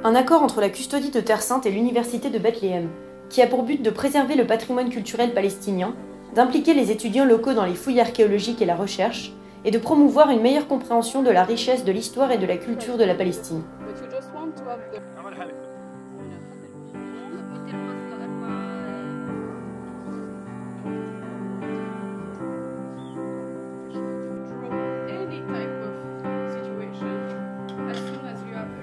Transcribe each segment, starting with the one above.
Un accord entre la custodie de Terre Sainte et l'Université de Bethléem, qui a pour but de préserver le patrimoine culturel palestinien, d'impliquer les étudiants locaux dans les fouilles archéologiques et la recherche, et de promouvoir une meilleure compréhension de la richesse de l'histoire et de la culture de la Palestine.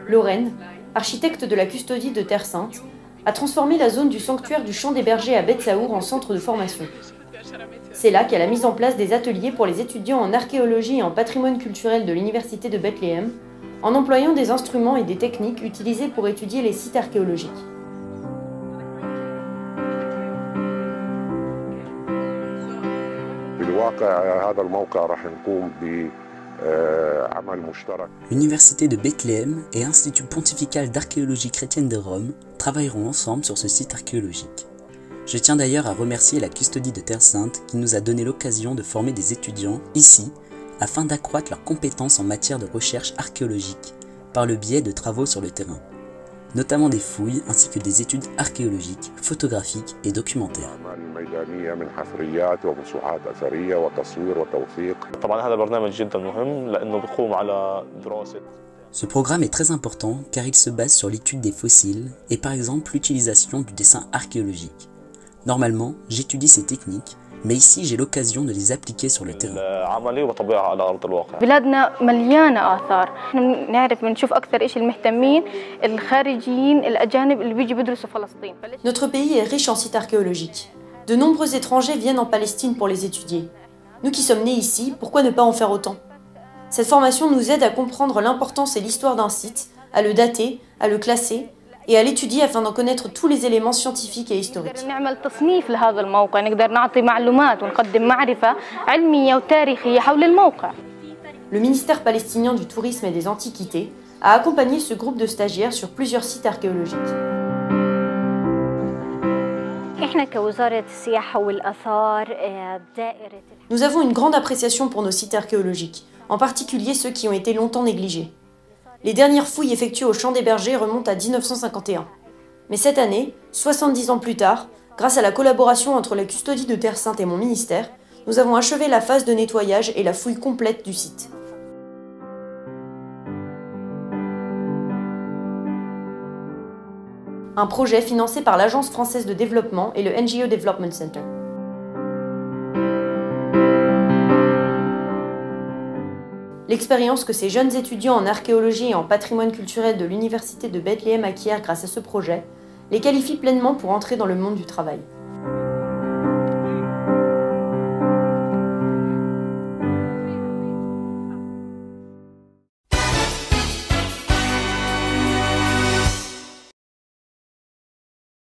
Lorraine, architecte de la custodie de Terre Sainte, a transformé la zone du sanctuaire du Champ des Bergers à Beth Saour en centre de formation. C'est là qu'elle a mis en place des ateliers pour les étudiants en archéologie et en patrimoine culturel de l'Université de Bethléem, en employant des instruments et des techniques utilisés pour étudier les sites archéologiques. L'Université de Bethléem et l'Institut pontifical d'archéologie chrétienne de Rome travailleront ensemble sur ce site archéologique. Je tiens d'ailleurs à remercier la custodie de Terre Sainte qui nous a donné l'occasion de former des étudiants ici afin d'accroître leurs compétences en matière de recherche archéologique par le biais de travaux sur le terrain, notamment des fouilles ainsi que des études archéologiques, photographiques et documentaires. Ce programme est très important car il se base sur l'étude des fossiles et par exemple l'utilisation du dessin archéologique. Normalement, j'étudie ces techniques, mais ici j'ai l'occasion de les appliquer sur le terrain. Notre pays est riche en sites archéologiques. De nombreux étrangers viennent en Palestine pour les étudier. Nous qui sommes nés ici, pourquoi ne pas en faire autant? Cette formation nous aide à comprendre l'importance et l'histoire d'un site, à le dater, à le classer, et à l'étudier afin d'en connaître tous les éléments scientifiques et historiques. Le ministère palestinien du Tourisme et des Antiquités a accompagné ce groupe de stagiaires sur plusieurs sites archéologiques. Nous avons une grande appréciation pour nos sites archéologiques, en particulier ceux qui ont été longtemps négligés. Les dernières fouilles effectuées au Champ des Bergers remontent à 1951. Mais cette année, 70 ans plus tard, grâce à la collaboration entre la custodie de Terre Sainte et mon ministère, nous avons achevé la phase de nettoyage et la fouille complète du site. Un projet financé par l'Agence française de développement et le NGO Development Center. L'expérience que ces jeunes étudiants en archéologie et en patrimoine culturel de l'Université de Bethléem acquièrent grâce à ce projet les qualifie pleinement pour entrer dans le monde du travail.